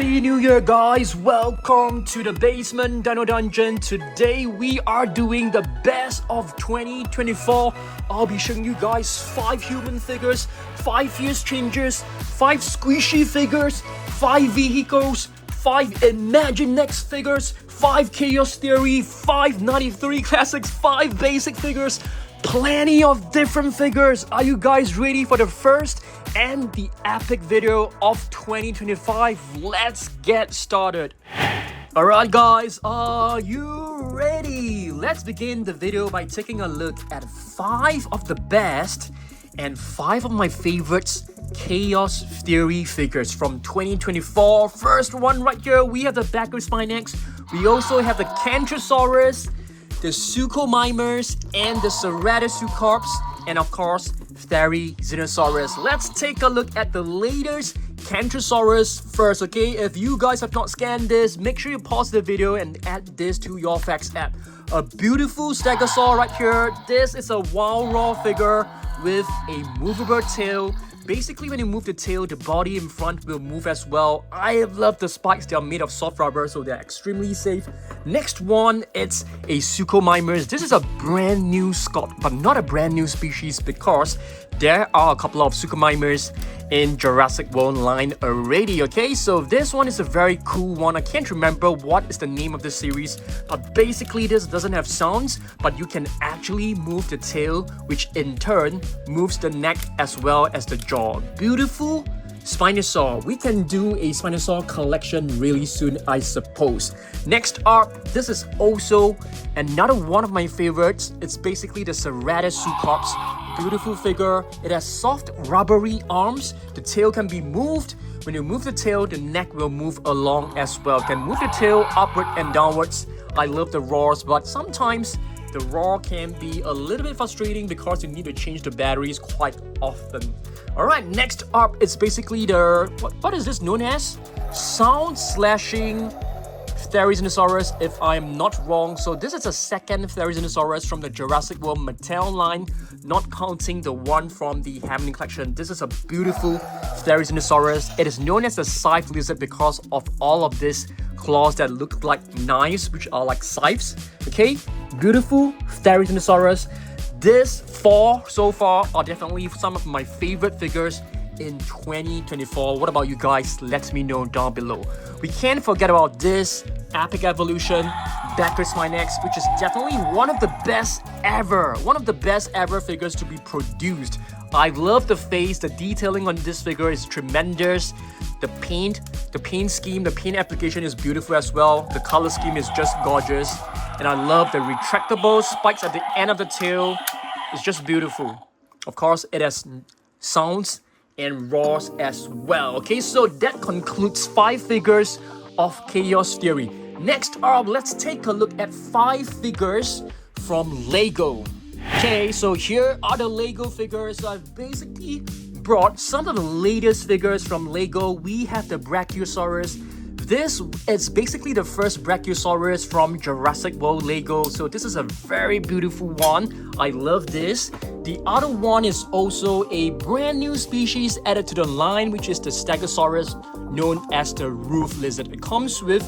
Happy New Year, guys! Welcome to the Basement Dino Dungeon. Today we are doing the best of 2024. I'll be showing you guys 5 human figures, 5 fierce changers, 5 squishy figures, 5 vehicles, 5 Imaginext figures, 5 Chaos Theory, 5 93 Classics, 5 basic figures, plenty of different figures. Are you guys ready for the first and the epic video of 2025? Let's get started. Alright guys, are you ready? Let's begin the video by taking a look at 5 of the best and 5 of my favorites Chaos Theory figures from 2024. First one right here, we have the backer Imaginext. We also have the Kentrosaurus, the Suchomimers, and the Ceratosaurus, and of course, Therizinosaurus. Let's take a look at the latest Kentrosaurus first, okay? If you guys have not scanned this, make sure you pause the video and add this to your facts app. A beautiful Stegosaur right here. This is a wild raw figure with a movable tail. Basically, when you move the tail, the body in front will move as well. I love the spikes. They are made of soft rubber, so they're extremely safe. Next one, it's a Suchomimers. This is a brand new Scot, but not a brand new species because there are a couple of Suchomimers in Jurassic World line already, okay? So this one is a very cool one. I can't remember what is the name of the series, but basically this doesn't have sounds, but you can actually move the tail, which in turn moves the neck as well as the jaw. Beautiful Spinosaurus. We can do a Spinosaurus collection really soon, I suppose. Next up, this is also another one of my favorites. It's basically the Ceratosaurus. Beautiful figure. It has soft rubbery arms. The tail can be moved. When you move the tail, the neck will move along as well. Can move the tail upward and downwards. I love the roars, but sometimes the roar can be a little bit frustrating because you need to change the batteries quite often. Alright, next up is basically the... What is this known as? Sound slashing Therizinosaurus, if I'm not wrong. So this is a second Therizinosaurus from the Jurassic World Mattel line, not counting the one from the Hammond collection. This is a beautiful Therizinosaurus. It is known as a scythe lizard because of all of these claws that look like knives, which are like scythes. Okay, beautiful Therizinosaurus. These 4 so far are definitely some of my favorite figures in 2024. What about you guys? Let me know down below. We can't forget about this epic evolution backer Imaginext, which is definitely one of the best ever. One of the best ever figures to be produced. I love the face. The detailing on this figure is tremendous. The paint scheme, the paint application is beautiful as well. The color scheme is just gorgeous. And I love the retractable spikes at the end of the tail. It's just beautiful. Of course, it has sounds and roars as well. Okay, so that concludes 5 figures of Chaos Theory. Next up, let's take a look at 5 figures from Lego. Okay, so here are the Lego figures. So I've basically brought some of the latest figures from Lego. We have the Brachiosaurus. This is basically the first Brachiosaurus from Jurassic World Lego. So this is a very beautiful one. I love this. The other one is also a brand new species added to the line, which is the Stegosaurus, known as the roof lizard. It comes with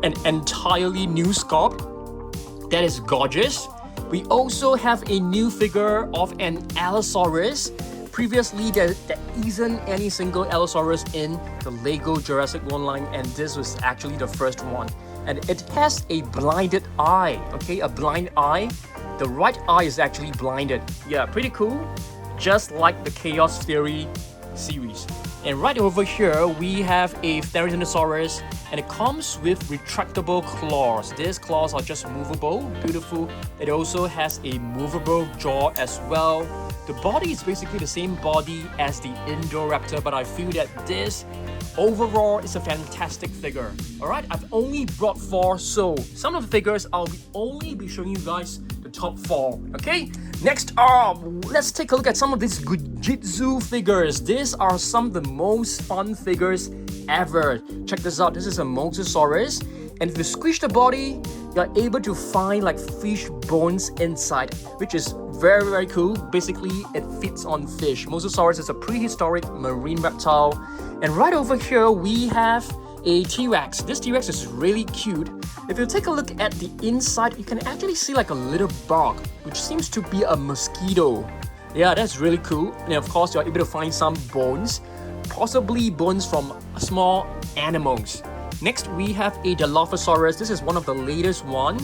an entirely new sculpt that is gorgeous. We also have a new figure of an Allosaurus. Previously, there isn't any single Allosaurus in the Lego Jurassic World line, and this was actually the first one. And it has a blinded eye, okay? A blind eye. The right eye is actually blinded. Yeah, pretty cool. Just like the Chaos Theory series. And right over here, we have a Therizinosaurus, and it comes with retractable claws. These claws are just movable, beautiful. It also has a movable jaw as well. The body is basically the same body as the Indoraptor, but I feel that this overall is a fantastic figure. Alright, I've only brought 4, so some of the figures I'll only be showing you guys the top 4. Okay, next up, let's take a look at some of these Gujitsu figures. These are some of the most fun figures ever. Check this out. This is a Mosasaurus, and if you squish the body, you're able to find like fish bones inside, which is very cool. Basically, it feeds on fish. Mosasaurus is a prehistoric marine reptile. And right over here, we have a T-Rex. This T-Rex is really cute. If you take a look at the inside, you can actually see like a little bug, which seems to be a mosquito. Yeah, that's really cool. And of course, you're able to find some bones, possibly bones from small animals. Next, we have a Dilophosaurus. This is one of the latest one.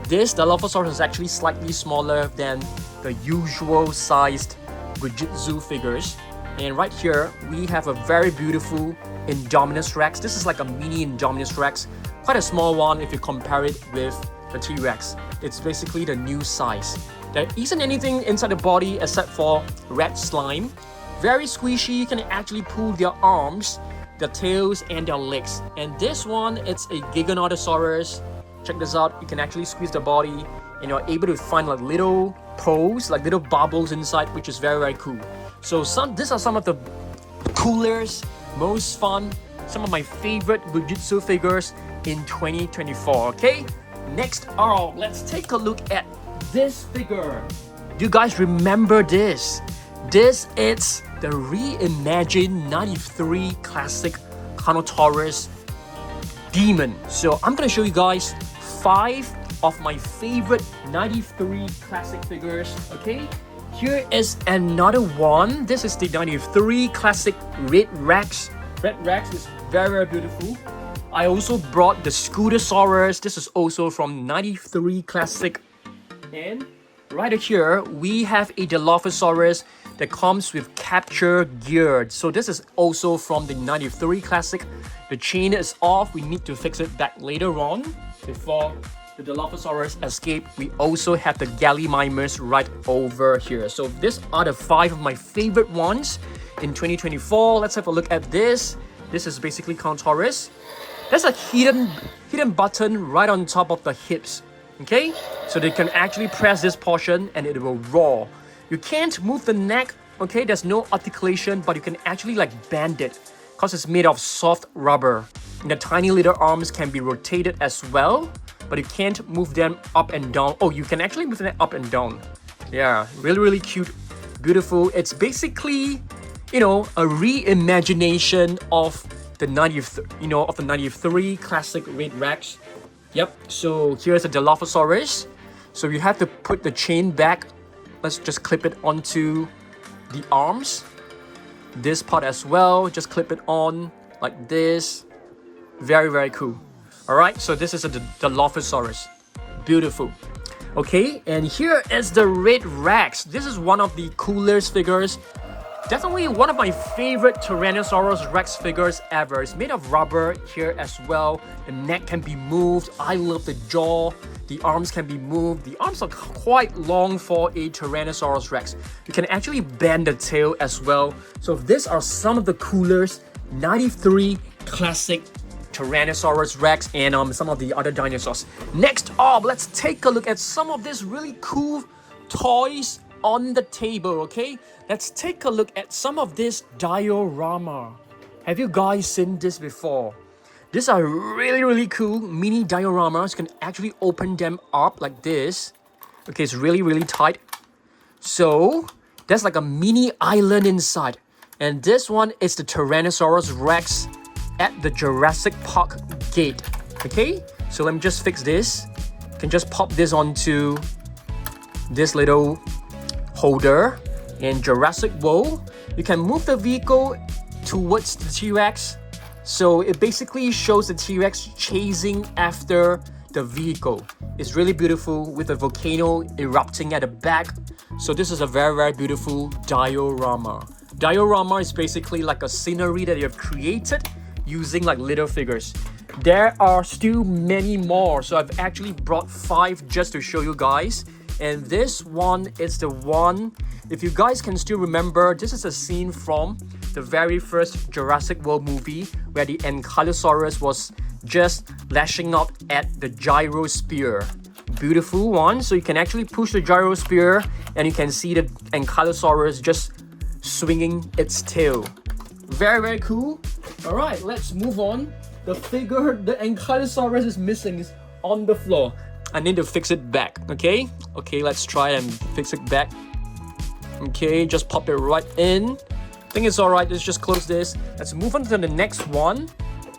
This Dilophosaurus is actually slightly smaller than the usual sized Gujitsu figures. And right here, we have a very beautiful Indominus Rex. This is like a mini Indominus Rex. Quite a small one if you compare it with the T-Rex. It's basically the new size. There isn't anything inside the body except for red slime. Very squishy, you can actually pull their arms, their tails, and their legs. And this one, it's a Giganotosaurus. Check this out, you can actually squeeze the body and you're able to find like little poles, like little bubbles inside, which is very, very cool. So these are some of the coolest, most fun, some of my favorite Gujitsu figures in 2024, okay? Next up, let's take a look at this figure. Do you guys remember this? This is the reimagined 93 classic Kentrosaurus demon. So I'm gonna show you guys 5 of my favorite 93 classic figures, okay? Here is another one. This is the 93 classic Red Rex. Red Rex is very, very beautiful. I also brought the Spinosaurus. This is also from 93 classic. And right here, we have a Dilophosaurus that comes with capture gear. So this is also from the 93 classic. The chain is off. We need to fix it back later on before the Dilophosaurus escape. We also have the Gallimimus right over here. So these are the 5 of my favorite ones in 2024. Let's have a look at this. This is basically Kentrosaurus. There's a hidden button right on top of the hips. Okay, so they can actually press this portion and it will roar. You can't move the neck. Okay, there's no articulation, but you can actually like bend it because it's made of soft rubber. And the tiny little arms can be rotated as well, but you can't move them up and down. Oh, you can actually move them up and down. Yeah, really, really cute, beautiful. It's basically, you know, a reimagination of the 93 classic Red Rex. Yep, so here's a Dilophosaurus. So you have to put the chain back. Let's just clip it onto the arms. This part as well, just clip it on like this. Very, very cool. Alright, so this is a Dilophosaurus. Beautiful. Okay, and here is the Red Rex. This is one of the coolest figures. Definitely one of my favorite Tyrannosaurus Rex figures ever. It's made of rubber here as well. The neck can be moved. I love the jaw. The arms can be moved. The arms are quite long for a Tyrannosaurus Rex. You can actually bend the tail as well. So these are some of the coolest 93 classic Tyrannosaurus Rex and some of the other dinosaurs. Next up, let's take a look at some of these really cool toys on the table, okay? Let's take a look at some of this diorama. Have you guys seen this before? These are really, really cool mini dioramas. You can actually open them up like this. Okay, it's really, really tight. So, there's like a mini island inside. And this one is the Tyrannosaurus Rex at the Jurassic Park gate. Okay, so let me just fix this. You can just pop this onto this little holder in Jurassic World. You can move the vehicle towards the T-Rex. So it basically shows the T-Rex chasing after the vehicle. It's really beautiful with a volcano erupting at the back. So this is a very, very beautiful diorama. Diorama is basically like a scenery that you have created using like little figures. There are still many more. So I've actually brought 5 just to show you guys. And this one is the one, if you guys can still remember, this is a scene from the very first Jurassic World movie where the Ankylosaurus was just lashing out at the gyro spear. Beautiful one. So you can actually push the gyro spear and you can see the Ankylosaurus just swinging its tail. Very, very cool. Alright, let's move on. The figure, the Ankylosaurus is missing, is on the floor. I need to fix it back, okay? Okay, let's try and fix it back. Okay, just pop it right in. I think it's alright, let's just close this. Let's move on to the next one.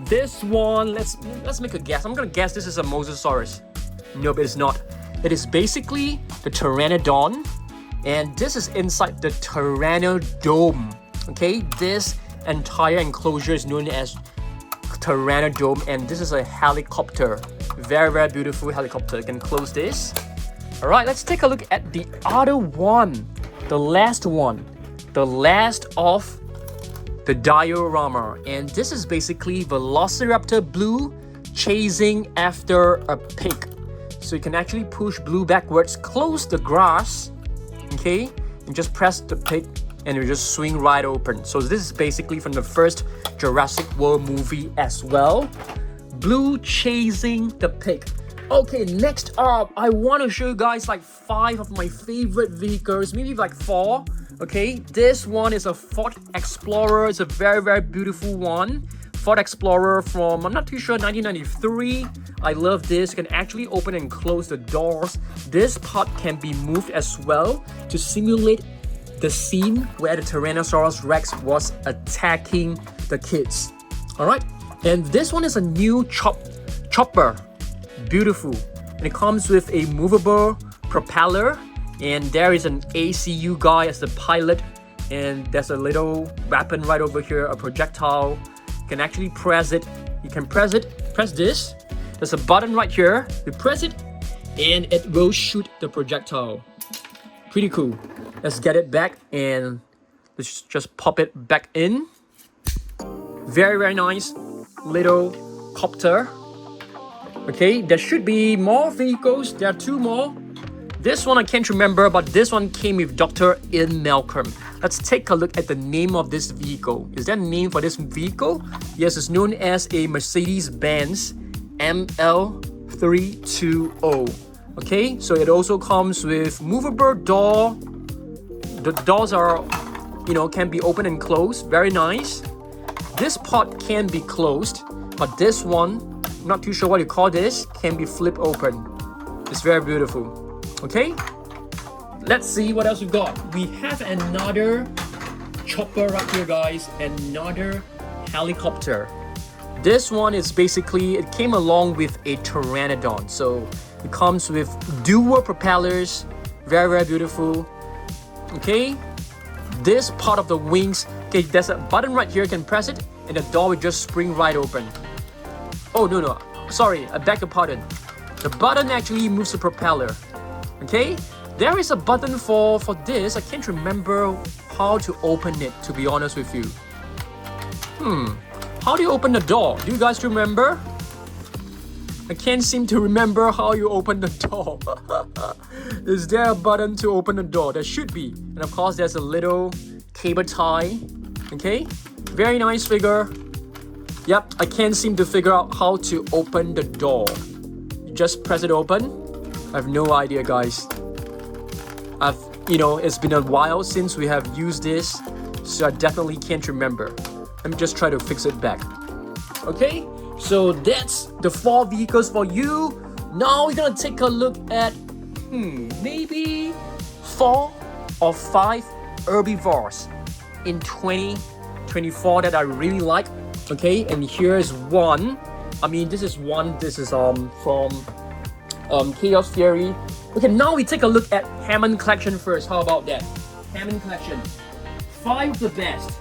This one, let's make a guess. I'm gonna guess this is a Mosasaurus. Nope, it is not. It is basically the Pteranodon, and this is inside the Pteranodome. Okay, this entire enclosure is known as Pteranodome, and this is a helicopter. Very, very beautiful helicopter. You can close this. All right, let's take a look at the other one, the last one, the last of the diorama, and this is basically Velociraptor Blue chasing after a pig. So you can actually push Blue backwards, close the grass, okay, and just press the pig and it will just swing right open. So this is basically from the first Jurassic World movie as well. Blue chasing the pig. Okay, next up, I want to show you guys like 5 of my favorite vehicles, maybe like 4. Okay, this one is a Ford Explorer. It's a very, very beautiful one. Ford Explorer from, I'm not too sure, 1993. I love this. You can actually open and close the doors. This part can be moved as well to simulate the scene where the Tyrannosaurus Rex was attacking the kids. Alright, and this one is a new chopper. Beautiful. And it comes with a movable propeller. And there is an ACU guy as the pilot. And there's a little weapon right over here, a projectile. You can actually press it. You can press this. There's a button right here. You press it and it will shoot the projectile. Pretty cool. Let's get it back and let's just pop it back in. Very, very nice little copter. Okay, there should be more vehicles. There are 2 more. This one I can't remember, but this one came with Dr. Ian Malcolm. Let's take a look at the name of this vehicle. Is there a name for this vehicle? Yes, it's known as a Mercedes-Benz ML320. Okay, so it also comes with movable door. The doors are, can be open and closed. Very nice. This part can be closed, but this one, not too sure what you call this, can be flipped open. It's very beautiful. Okay, let's see what else we got. We have another chopper right here, guys. Another helicopter. This one is basically, it came along with a Pteranodon. So it comes with dual propellers. Very, very beautiful. Okay, this part of the wings, okay, there's a button right here. You can press it and the door will just spring right open. Oh, no, sorry, I beg your pardon. The button actually moves the propeller. Okay, there is a button for this. I can't remember how to open it, to be honest with you. How do you open the door? Do you guys remember? I can't seem to remember how you open the door. Is there a button to open the door? There should be. And of course, there's a little cable tie. Okay, very nice figure. Yep, I can't seem to figure out how to open the door. You just press it open. I have no idea, guys. It's been a while since we have used this, so I definitely can't remember. Let me just try to fix it back. Okay, so that's the 4 vehicles for you. Now we're gonna take a look at maybe 4 or 5 herbivores in 2024 that I really like. Okay, and here's one. This is from Chaos Theory. Okay, now we take a look at Hammond collection first. How about that? Hammond collection. 5 of the best.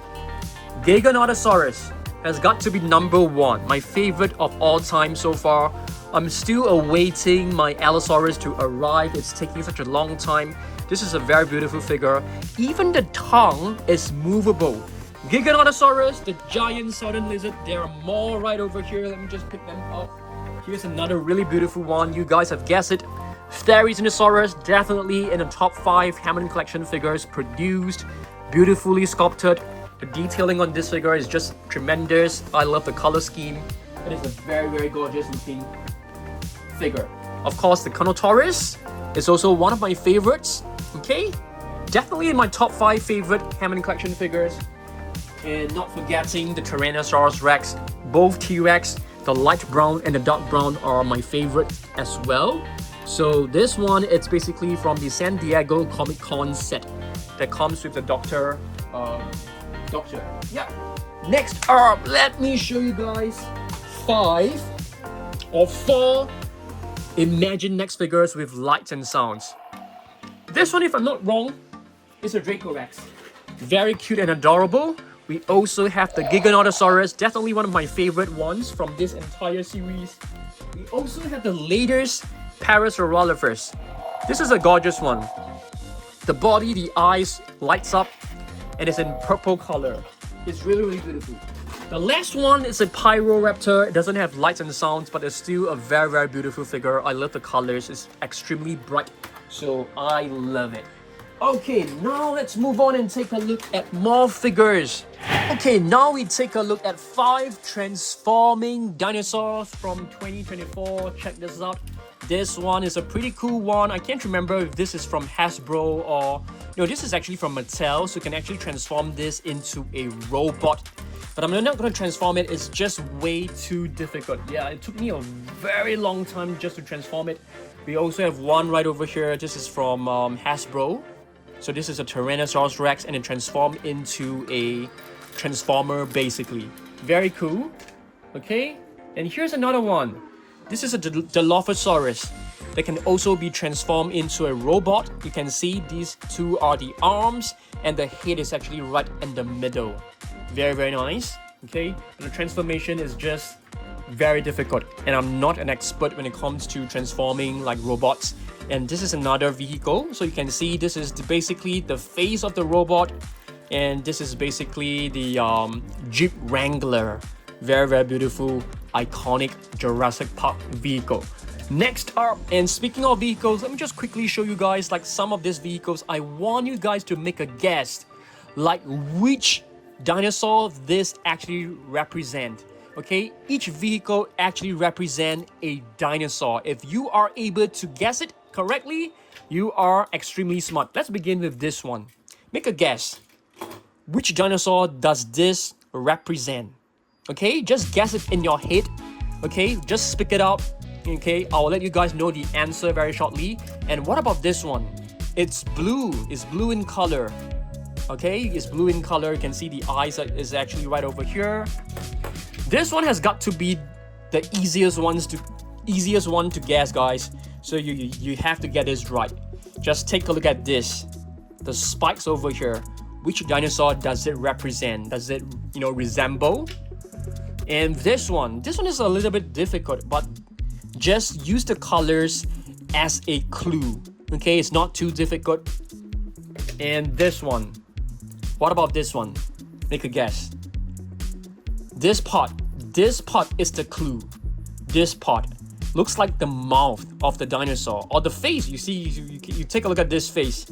Giganotosaurus has got to be number 1. My favorite of all time so far. I'm still awaiting my Allosaurus to arrive. It's taking such a long time. This is a very beautiful figure. Even the tongue is movable. Giganotosaurus, the giant southern lizard. There are more right over here. Let me just pick them up. Here's another really beautiful one. You guys have guessed it. Therizinosaurus, definitely in the top 5 Hammond collection figures produced. Beautifully sculpted. The detailing on this figure is just tremendous. I love the color scheme. It is a very, very gorgeous looking figure. Of course, the Kentrosaurus is also one of my favorites. Okay, definitely in my top 5 favorite Hammond collection figures. And not forgetting the Tyrannosaurus Rex. Both T-Rex, the light brown and the dark brown, are my favorite as well. So this one, it's basically from the San Diego Comic Con set that comes with the Doctor. Yeah. Next up, let me show you guys 5 or 4 Imaginext figures with lights and sounds. This one, if I'm not wrong, is a Dracorex. Very cute and adorable. We also have the Giganotosaurus, definitely one of my favorite ones from this entire series. We also have the latest Parasaurolophus. This is a gorgeous one. The body, the eyes lights up and it's in purple color. It's really, really beautiful. The last one is a Pyroraptor. It doesn't have lights and sounds, but it's still a very, very beautiful figure. I love the colors. It's extremely bright, so I love it. Okay, now let's move on and take a look at more figures. Okay, now we take a look at 5 transforming dinosaurs from 2024. Check this out. This one is a pretty cool one. I can't remember if this is from Hasbro or... No, this is actually from Mattel, so you can actually transform this into a robot. But I'm not going to transform it. It's just way too difficult. Yeah, it took me a very long time just to transform it. We also have one right over here. This is from Hasbro. So this is a Tyrannosaurus Rex and it transformed into a transformer basically. Very cool. Okay, and here's another one. This is a Dilophosaurus that can also be transformed into a robot. You can see these two are the arms and the head is actually right in the middle. Very, very nice. Okay, the transformation is just very difficult and I'm not an expert when it comes to transforming like robots. And this is another vehicle, so you can see this is basically the face of the robot and this is basically the Jeep Wrangler. Very, very beautiful, iconic Jurassic Park vehicle. Next up, and speaking of vehicles, let me just quickly show you guys like some of these vehicles. I want you guys to make a guess like which dinosaur this actually represent. Okay, each vehicle actually represent a dinosaur. If you are able to guess it correctly, you are extremely smart. Let's begin with this one. Make a guess. Which dinosaur does this represent? Okay, just guess it in your head. Okay, just speak it out. Okay, I'll let you guys know the answer very shortly. And what about this one? It's blue. It's blue in color. Okay, it's blue in color. You can see the eyes is actually right over here. This one has got to be the easiest one to guess, guys. So you have to get this right. Just take a look at this. The spikes over here. Which dinosaur does it represent? Does it, resemble? And this one is a little bit difficult, but just use the colors as a clue. Okay, it's not too difficult. And this one. What about this one? Make a guess. This part is the clue. This part looks like the mouth of the dinosaur or the face. You see, you take a look at this face.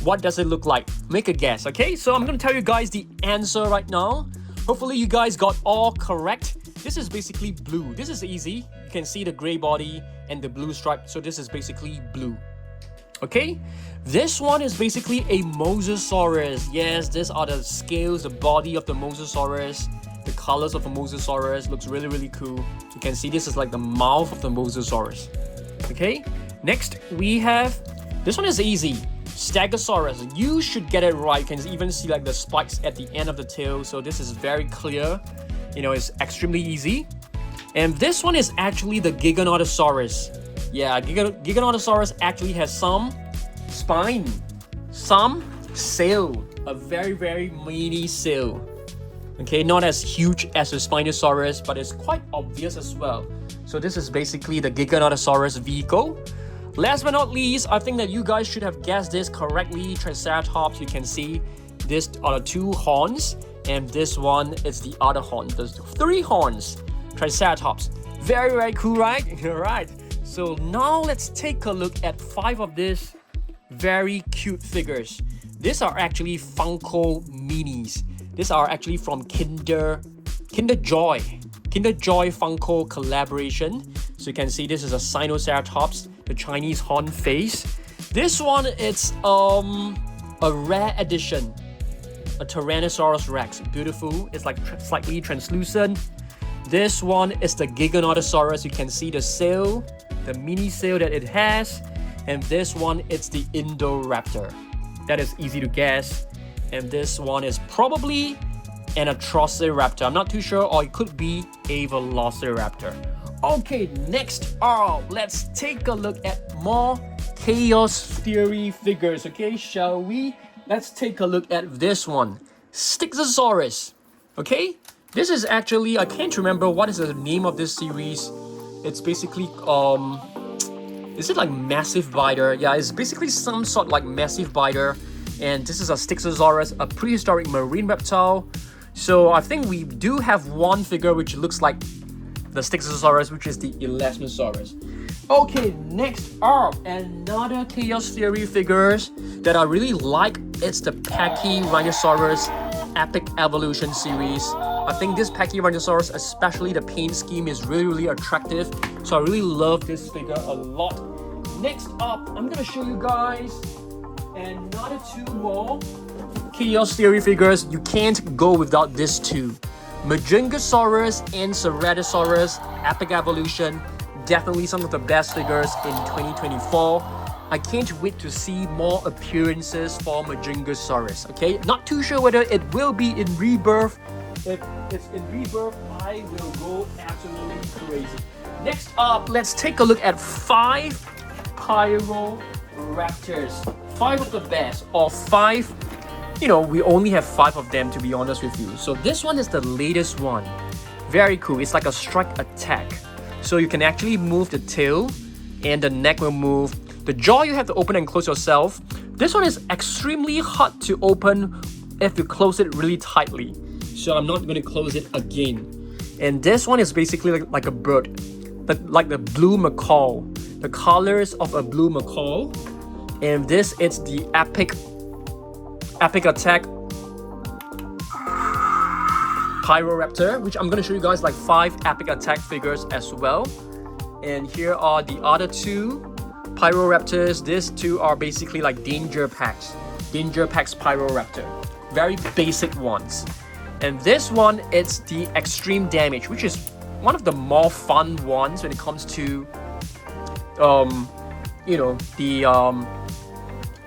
What does it look like? Make a guess. Okay, so I'm gonna tell you guys the answer right now. Hopefully you guys got all correct. This is basically blue. This is easy. You can see the gray body and the blue stripe. So this is basically blue. Okay, this one is basically a Mosasaurus. Yes, these are the scales, the body of the Mosasaurus. The colors of the Mosasaurus looks really, really cool. You can see this is like the mouth of the Mosasaurus. Okay, next we have, this one is easy. Stegosaurus. You should get it right. You can even see like the spikes at the end of the tail. So this is very clear. It's extremely easy. And this one is actually the Giganotosaurus. Yeah, Giganotosaurus actually has some spine, some sail, a very, very mini sail. Okay, not as huge as the Spinosaurus, but it's quite obvious as well. So this is basically the Giganotosaurus vehicle. Last but not least, I think that you guys should have guessed this correctly. Triceratops, you can see these are the 2 horns, and this one is the other horn. There's 3 horns. Triceratops. Very, very cool, right? Alright. So now let's take a look at 5 of these very cute figures. These are actually Funko Minis. These are actually from Kinder Joy Funko collaboration. So you can see this is a Spinosaurus, the Chinese horn face. This one, it's a rare edition, a Tyrannosaurus Rex. Beautiful. It's like slightly translucent. This one is the Giganotosaurus. You can see the sail, the mini sail that it has. And this one, it's the Indoraptor. That is easy to guess. And this one is probably and a Velociraptor. I'm not too sure, or it could be a Velociraptor. Okay, next up, let's take a look at more Chaos Theory figures, okay, shall we? Let's take a look at this one, Stegosaurus, okay? This is actually, I can't remember what is the name of this series. It's basically, is it like Massive Biter? Yeah, it's basically some sort like Massive Biter. And this is a Stegosaurus, a prehistoric marine reptile. So I think we do have one figure which looks like the Stegosaurus, which is the Elasmosaurus. Okay, next up, another Chaos Theory figures that I really like. It's the Pachyrhinosaurus Epic Evolution series. I think this Pachyrhinosaurus, especially the paint scheme, is really attractive. So I really love this figure a lot. Next up, I'm gonna show you guys another two more Chaos Theory figures. You can't go without these two. Imaginext and Ceratosaurus Epic Evolution. Definitely some of the best figures in 2024. I can't wait to see more appearances for Imaginext. Okay, not too sure whether it will be in Rebirth. If it's in Rebirth, I will go absolutely crazy. Next up, let's take a look at 5 Pyroraptors. 5 of the best, or 5, we only have 5 of them, to be honest with you. So this one is the latest one. Very cool. It's like a strike attack. So you can actually move the tail and the neck will move. The jaw you have to open and close yourself. This one is extremely hard to open if you close it really tightly. So I'm not going to close it again. And this one is basically like a bird, like the blue macaw. The colors of a blue macaw. And this is the Epic Attack Pyroraptor, which I'm going to show you guys like 5 Epic Attack figures as well. And here are the other 2 Pyroraptors. These 2 are basically like Danger Packs Pyroraptor. Very basic ones. And this one, it's the Extreme Damage, which is one of the more fun ones when it comes to the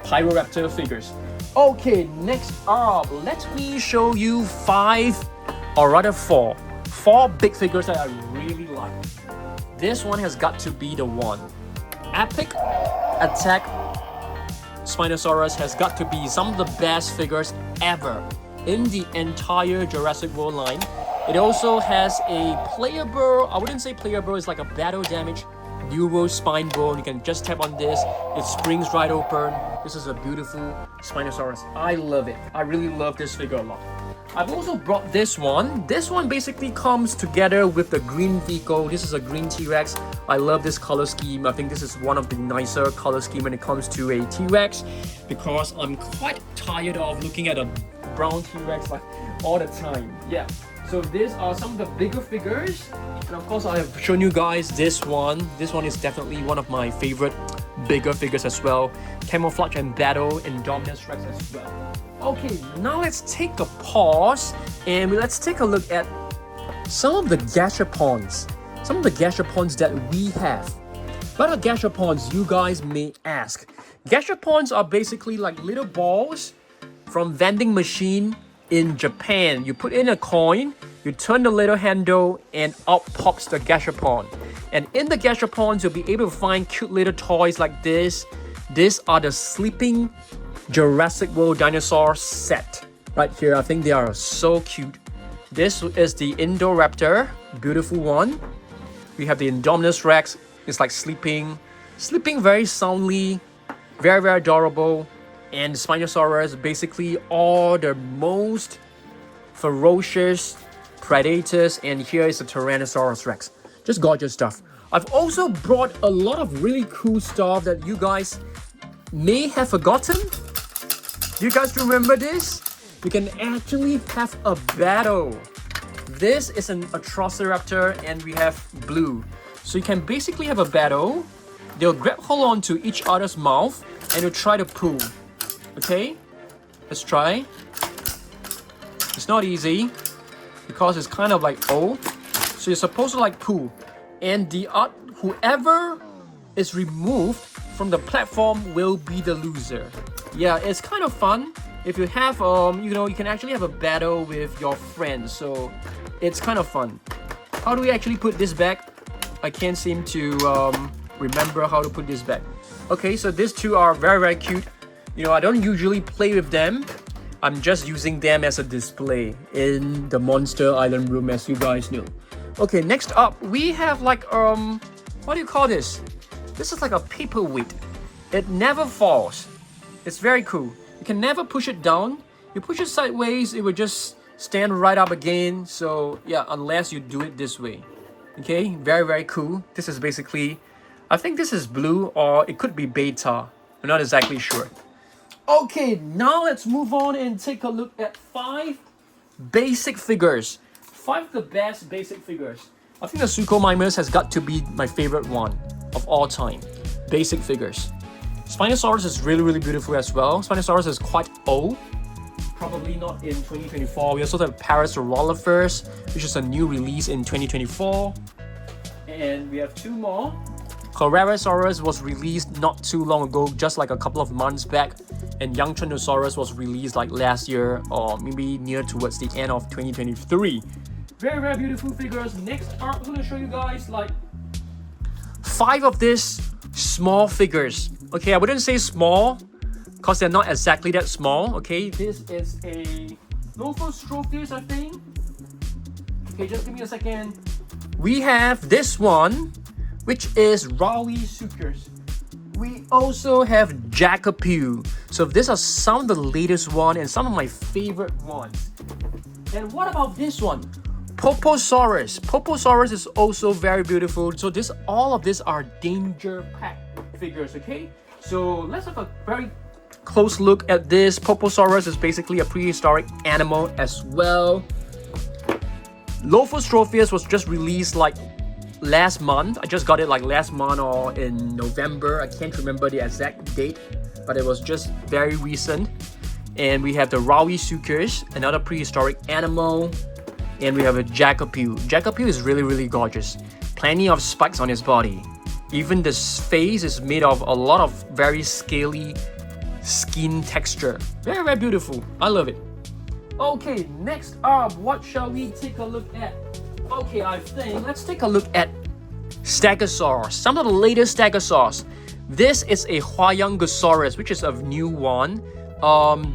Pyroraptor figures. Okay, next up, let me show you 5, or rather 4 big figures that I really like. This one has got to be the one. Epic Attack Spinosaurus has got to be some of the best figures ever in the entire Jurassic World line. It also has a playable, I wouldn't say playable, it's like a battle damage neuro spine bone. You can just tap on this, it springs right open. This is a beautiful Spinosaurus. I love it. I really love this figure a lot. I've also brought this one. This one basically comes together with the green vehicle. This is a green T-Rex. I love this color scheme. I think this is one of the nicer color scheme when it comes to a T-Rex, because I'm quite tired of looking at a brown T-Rex like all the time. Yeah. So these are some of the bigger figures, and of course I have shown you guys this one. This one is definitely one of my favorite bigger figures as well. Camouflage and Battle Indominus Rex as well. Okay, now let's take a pause and let's take a look at some of the gashapons. Some of the gashapons that we have. What are gashapons, you guys may ask? Gashapons are basically like little balls from vending machine in Japan. You put in a coin, you turn the little handle, and out pops the gashapon. And in the gashapons, you'll be able to find cute little toys like this. These are the sleeping Jurassic World dinosaur set. Right here, I think they are so cute. This is the Indoraptor, beautiful one. We have the Indominus Rex. It's like sleeping very soundly, very adorable. And Spinosaurus, basically all the most ferocious predators. And here is the Tyrannosaurus Rex. Just gorgeous stuff. I've also brought a lot of really cool stuff that you guys may have forgotten. Do you guys remember this? You can actually have a battle. This is an Velociraptor and we have Blue. So you can basically have a battle. They'll hold on to each other's mouth and they'll try to pull. Okay, let's try. It's not easy because it's kind of like old. So you're supposed to like pull, and whoever is removed from the platform will be the loser. Yeah, it's kind of fun. if you have you can actually have a battle with your friends, so it's kind of fun. How do we actually put this back? I can't seem to remember how to put this back. Okay, so these two are very, very cute. I don't usually play with them. I'm just using them as a display in the Monster Island room, as you guys know. Okay, next up we have like what do you call this? This is like a paperweight. It never falls. It's very cool. You can never push it down. You push it sideways, it will just stand right up again. So yeah, unless you do it this way. Okay, very, very cool. This is basically, I think this is blue, or it could be beta. I'm not exactly sure. Okay, now let's move on and take a look at 5 basic figures. 5 of the best basic figures. I think the Suchomimus has got to be my favorite one of all time. Basic figures. Spinosaurus is really, really beautiful as well. Spinosaurus is quite old. Probably not in 2024. We also have Parasaurolophus, which is a new release in 2024. And we have 2 more. Kentrosaurus was released not too long ago, just like a couple of months back. And young Kentrosaurus was released like last year, or maybe near towards the end of 2023. Very, very beautiful figures. Next up, I'm going to show you guys like 5 of these small figures. Okay, I wouldn't say small, because they're not exactly that small. Okay, this is a Lophostropheus, I think. Okay, just give me a second. We have this one, which is Rauisuchus. We also have Jacopu. So these are some of the latest ones and some of my favorite ones. And what about this one? Poposaurus. Poposaurus is also very beautiful. So all of these are danger pack figures, okay? So let's have a very close look at this. Poposaurus is basically a prehistoric animal as well. Lophostropheus was just released like last month. I just got it like last month or in November. I can't remember the exact date, but it was just very recent. And we have the Rauisuchus, another prehistoric animal. And we have a Jacopu. Jacopu is really, really gorgeous. Plenty of spikes on his body. Even this face is made of a lot of very scaly skin texture. Very, very beautiful. I love it. Okay, next up, what shall we take a look at? Okay, I think let's take a look at Stegosaurus. Some of the latest Stegosaurus. This is a Huayangosaurus, which is a new one.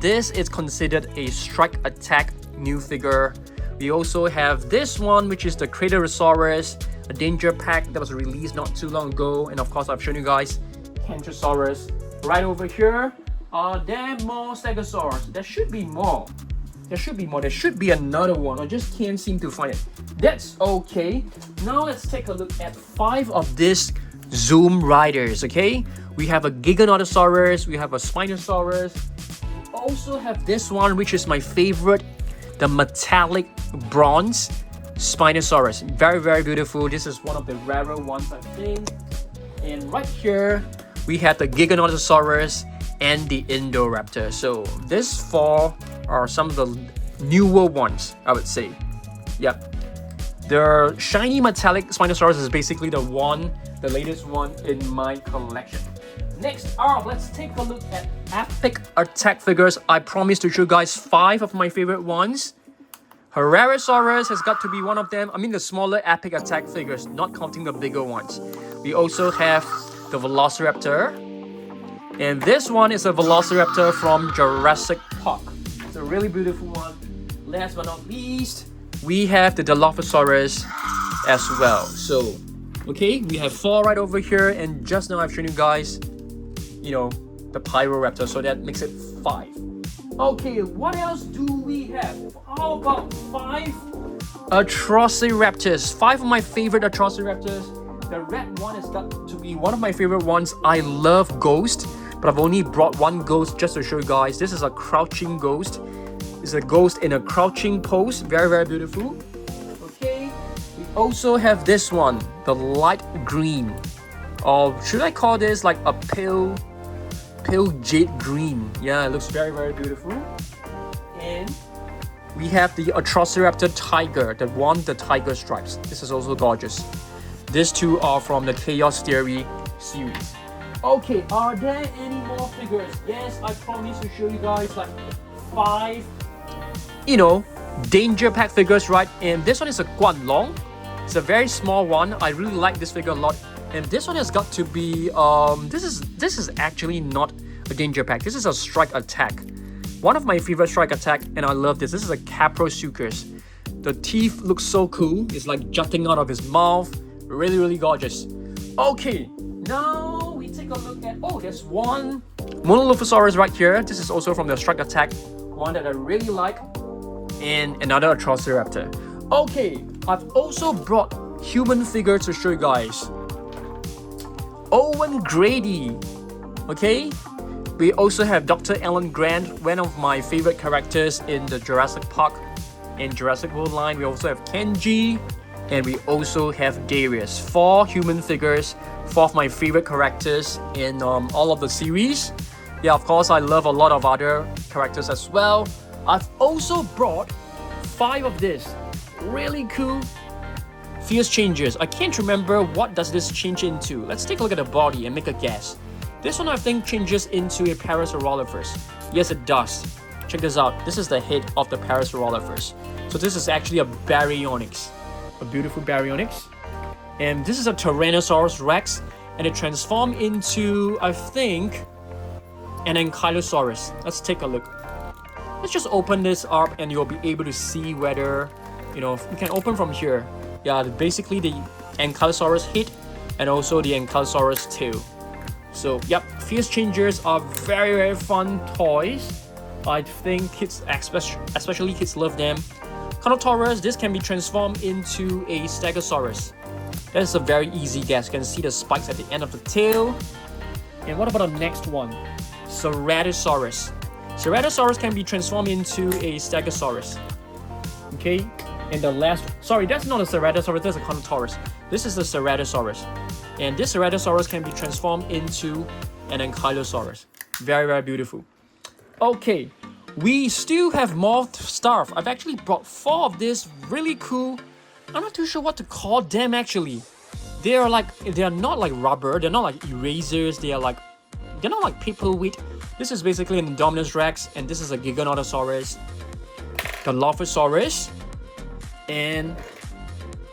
This is considered a strike attack new figure. We also have this one, which is the Kentrosaurus, a danger pack that was released not too long ago. And of course, I've shown you guys Kentrosaurus. Right over here, are there more Stegosaurus? There should be more. There should be more. There should be another one. I just can't seem to find it. That's okay. Now let's take a look at 5 of these Zoom Riders, okay? We have a Giganotosaurus. We have a Spinosaurus. We also have this one, which is my favorite, the metallic bronze Spinosaurus. Very, very beautiful. This is one of the rarer ones, I think. And right here, we have the Giganotosaurus and the Indoraptor. So these 4 are some of the newer ones, I would say. Yep. The shiny metallic Spinosaurus is basically the latest one in my collection. Next up, let's take a look at epic attack figures. I promise to show you guys 5 of my favorite ones. Herrerasaurus has got to be one of them. I mean the smaller epic attack figures, not counting the bigger ones. We also have the Velociraptor. And this one is a Velociraptor from Jurassic Park. It's a really beautiful one. Last but not least, we have the Dilophosaurus as well. So, okay, we have 4 right over here. And just now I've shown you guys, the Pyroraptor. So that makes it 5. Okay, what else do we have? How about 5 Atrociraptors? 5 of my favorite Atrociraptors. The red one has got to be one of my favorite ones. I love Ghost, but I've only brought one Ghost just to show you guys. This is a crouching Ghost. It's a Ghost in a crouching pose. Very, very beautiful. Okay, we also have this one, the light green. Or should I call this like a pale jade green? Yeah, it looks very, very beautiful. And we have the Atrociraptor Tiger, the tiger stripes. This is also gorgeous. These 2 are from the Chaos Theory series. Okay, are there any more figures? Yes, I promise to show you guys like 5, you know, danger pack figures, right? And this one is a Guanlong. It's a very small one. I really like this figure a lot. And this one has got to be this is actually not a danger pack. This is a strike attack. One of my favorite strike attack, and I love this. This is a Kentrosaurus. The teeth look so cool. It's like jutting out of his mouth. Really, really gorgeous. Okay, now we take a look at, oh, there's one Monolophosaurus right here. This is also from the strike attack, one that I really like, and another Atrociraptor. Okay, I've also brought human figure to show you guys. Owen Grady. Okay, we also have Dr. Alan Grant, one of my favorite characters in the Jurassic Park and Jurassic World line. We also have Kenji, and we also have Darius. 4 human figures, 4 of my favorite characters in all of the series. Yeah, of course, I love a lot of other characters as well. I've also brought 5 of this really cool fierce changes. I can't remember what does this change into. Let's take a look at the body and make a guess. This one I think changes into a Parasaurolophus. Yes, it does. Check this out. This is the head of the Parasaurolophus. So this is actually a Baryonyx. A beautiful Baryonyx. And this is a Tyrannosaurus Rex. And it transformed into, I think, an Ankylosaurus. Let's take a look. Let's just open this up and you'll be able to see whether, you know, you can open from here. Yeah, basically the Ankylosaurus head and also the Ankylosaurus tail. So, yep, fierce changers are very, very fun toys. I think kids, especially kids, love them. Giganotosaurus, this can be transformed into a Stegosaurus. That is a very easy guess. You can see the spikes at the end of the tail. And what about the next one? Ceratosaurus. Ceratosaurus can be transformed into a Stegosaurus. Okay, and the last, sorry, that's not a Ceratosaurus, that's a Giganotosaurus. This is the Ceratosaurus. And this Ceratosaurus can be transformed into an Ankylosaurus. Very, very beautiful. Okay, we still have more stuff. I've actually brought 4 of this really cool. I'm not too sure what to call them actually. They are not like rubber, they're not like erasers, they're not like paperweight. This is basically an Indominus Rex, and this is a Giganotosaurus, the Dilophosaurus, and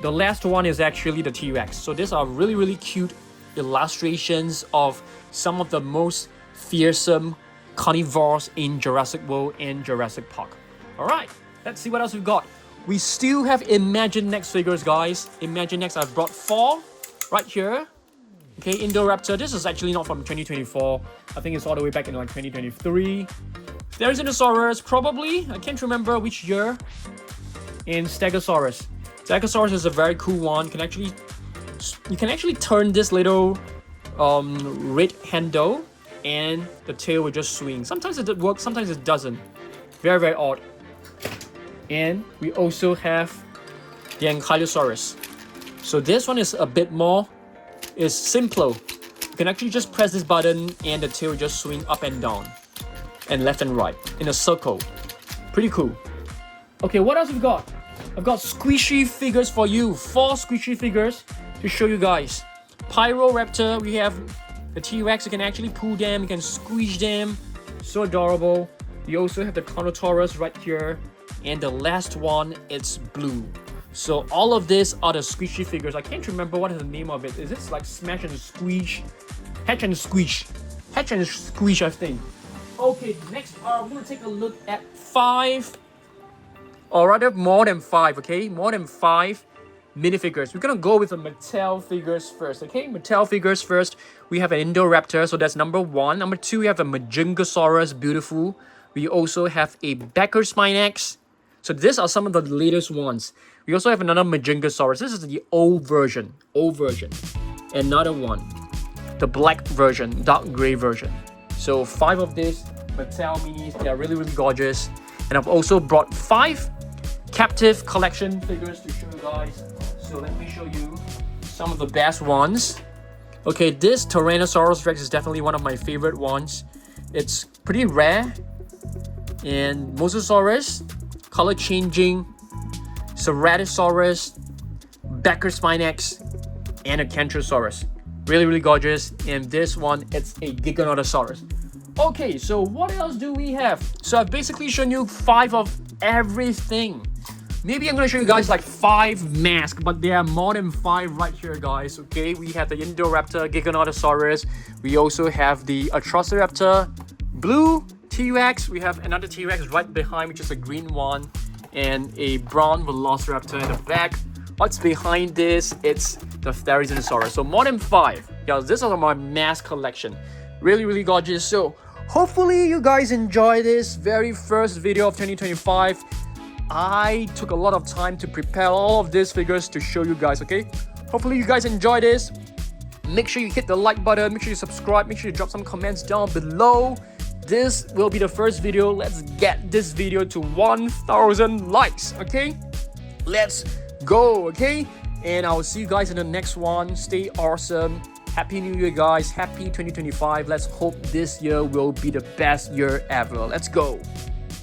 the last one is actually the T-Rex. So these are really, really cute illustrations of some of the most fearsome carnivores in Jurassic World and Jurassic Park. Alright, let's see what else we've got. We still have Imaginext figures, guys. Imaginext, I've brought 4 right here. Okay, Indoraptor, this is actually not from 2024. I think it's all the way back in like 2023. Therizinosaurus, probably. I can't remember which year. And Stegosaurus. Stegosaurus is a very cool one. You can actually turn this little red handle and the tail will just swing. Sometimes it works, sometimes it doesn't. Very, very odd. And we also have the Ankylosaurus. So this one is a bit more, is simpler. You can actually just press this button and the tail will just swing up and down and left and right in a circle. Pretty cool. Okay, what else we've got? I've got squishy figures for you. 4 squishy figures to show you guys. Pyroraptor, we have the T-Rex. You can actually pull them, you can squish them. So adorable. You also have the Giganotosaurus right here. And the last one, it's blue. So all of these are the squishy figures. I can't remember what is the name of it. Is this like Smash and Squish? Hatch and Squish. Hatch and Squish, I think. Okay, next we're going to take a look at 5, or rather more than 5, okay? More than 5 minifigures. We're going to go with the Mattel figures first, okay? Mattel figures first. We have an Indoraptor, so that's number 1. Number 2, we have a Giganotosaurus, beautiful. We also have a Spinosaurus. So these are some of the latest ones. We also have another Giganotosaurus. This is the old version. Another one, the black version, dark gray version. So 5 of these Mattel minis. They are really, really gorgeous. And I've also brought 5 captive collection figures to show you guys. So let me show you some of the best ones. Okay, this Tyrannosaurus Rex is definitely one of my favorite ones. It's pretty rare. And Mosasaurus, color changing, Ceratosaurus, Spinosaurus, and a Kentrosaurus. Really, really gorgeous. And this one, it's a Giganotosaurus. Okay, so what else do we have? So I've basically shown you 5 of everything. Maybe I'm gonna show you guys like 5 masks, but there are more than 5 right here, guys. Okay, we have the Indoraptor, Giganotosaurus. We also have the Atrociraptor, blue T-Rex. We have another T-Rex right behind, which is a green one, and a brown Velociraptor in the back. What's behind this? It's the Therizinosaurus. So more than 5. Yeah, this is my mask collection. Really gorgeous. So hopefully you guys enjoy this very first video of 2025. I took a lot of time to prepare all of these figures to show you guys, okay? Hopefully you guys enjoy this. Make sure you hit the like button, make sure you subscribe, make sure you drop some comments down below. This will be the first video. Let's get this video to 1,000 likes, okay? Let's go, okay? And I'll see you guys in the next one. Stay awesome. Happy New Year, guys. Happy 2025. Let's hope this year will be the best year ever. Let's go.